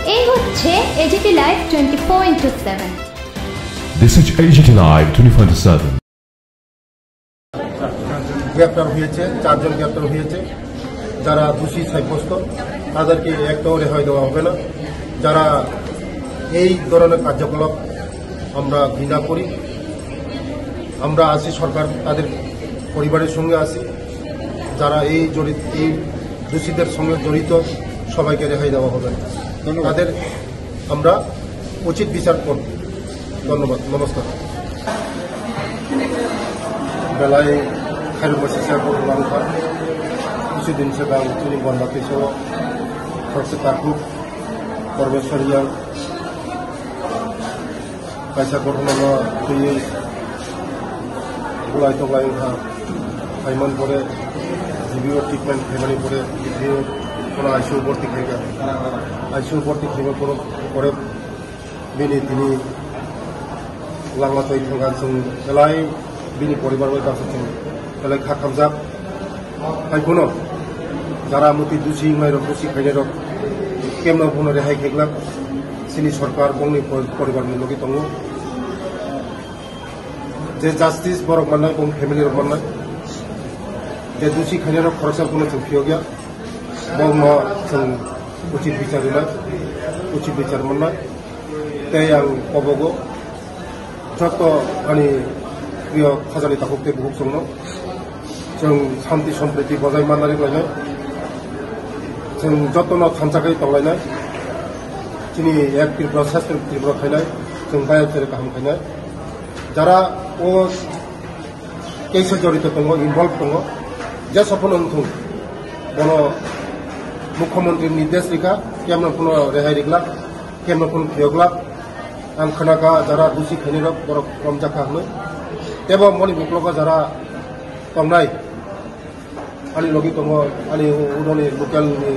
এই হচ্ছে AGT live 24/7। This is AGT Live 24/7. গ্রেপ্তার হয়েছে, 4 জন গ্রেপ্তার হয়েছে। যারা দোষী সাব্যস্ত তাদেরকে একটাও রেহাই দেওয়া হবে না। যারা এই ধরনের কার্যকলাপ আমরা ঘৃণা করি, আমরা আছি, সরকার তাদের পরিবারের সঙ্গে আছি। যারা এই দোষীদের সঙ্গে জড়িত সবাইকে রেহাই দেওয়া হবে না। তাদের আমরা উচিত বিচার করব। ধন্যবাদ, নমস্কার। বেলায় खायरु बसिसा को लांखा कुछ दिन से गांव चुनी बनबाते सो फर्स्ट ताकु परमेश्वरिया पैसा घटना फैयो गुलाई तगलाई हा फाइमान परे जीबीओ ट्रिटमेंट फेमानि परे जीबीओ कोन आईसीयू भर्ती खाइगा आईसीयू भर्ती खाइबा परे बिनि दिनि लांगा तै थांगा जों बेलाय बिनि परिबार बाय गासै बेलाय खाखामजाब फाइखुनो যারা মতি দোষী মাইরক দোষী খাইরক কেমন কোনো রেহাই খেগলা সিনি সরকার বংনি পরিবারनि লগে দङ যে জাস্টিস বরক মাননাय বং ফ্যামিলি রক মানनाय যে দোষী খাইরক খরচা কোনো जों फियो गया बं जों उचित বিচার मोननाय তাই आं अबगो যত आंनि प्रिय खाजानि ताखुके बुक संनो जों शान्ति सम्प्रीति बजाय माननानै लायनाय जों जतन थानसाखै दंलायनाय जोंनि एक त्रिपुरा शास्त्र त्रिपुरा खायनाय जों बाया फेरे गाहाम खायनाय যারা ও কেসে জড়িত दङ इनभल्व दङ যে सफल अंथुं बनो मुख्यमंत्री निर्देश रेखा केमन कोनो रेहाय रेगला केमन कोनो फियोगला आं खोनागा যারা দোষী खायनाय बरक रमजाखा हनो तेबो मनि बुकलगा যারা दंनाय आंनि लगे दङ आंनि उदनि लोकेलनि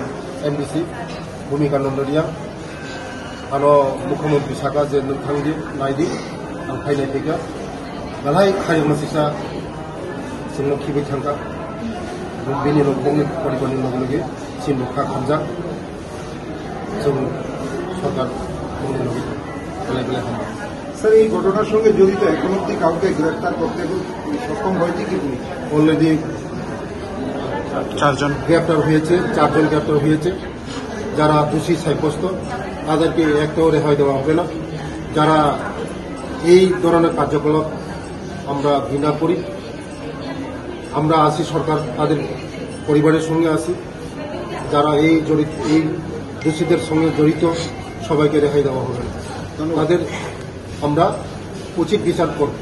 एमडिसि भूमिका नन्दरिया आरो मुख्यमंत्री साखा जे नोंथांदि नायदि आं फायनाय फैगा नालाय खायरु मोनसिसा जोंनो खिबाय थांगा बेनि न'खरनि परिबारनि लगे लगे सिन्दुखा खामजा जों सरकार लगे बेलाय बेलाय हामबाय। স্যার, এই ঘটনার সঙ্গে জড়িত এখন অব্দি কাউকে গ্রেফতার করতে সক্ষম হয়েছে কি? অলরেডি 4 জন গ্রেপ্তার হয়েছে, 4 জন গ্রেপ্তার হয়েছে। যারা দোষী সাব্যস্ত তাদেরকে একটাও রেহাই দেওয়া হবে না। যারা এই ধরনের কার্যকলাপ আমরা ঘৃণা করি, আমরা আছি, সরকার তাদের পরিবারের সঙ্গে আছি। যারা এই দোষীদের সঙ্গে জড়িত সবাইকে রেহাই দেওয়া হবে না। তাদের আমরা উচিত বিচার করব।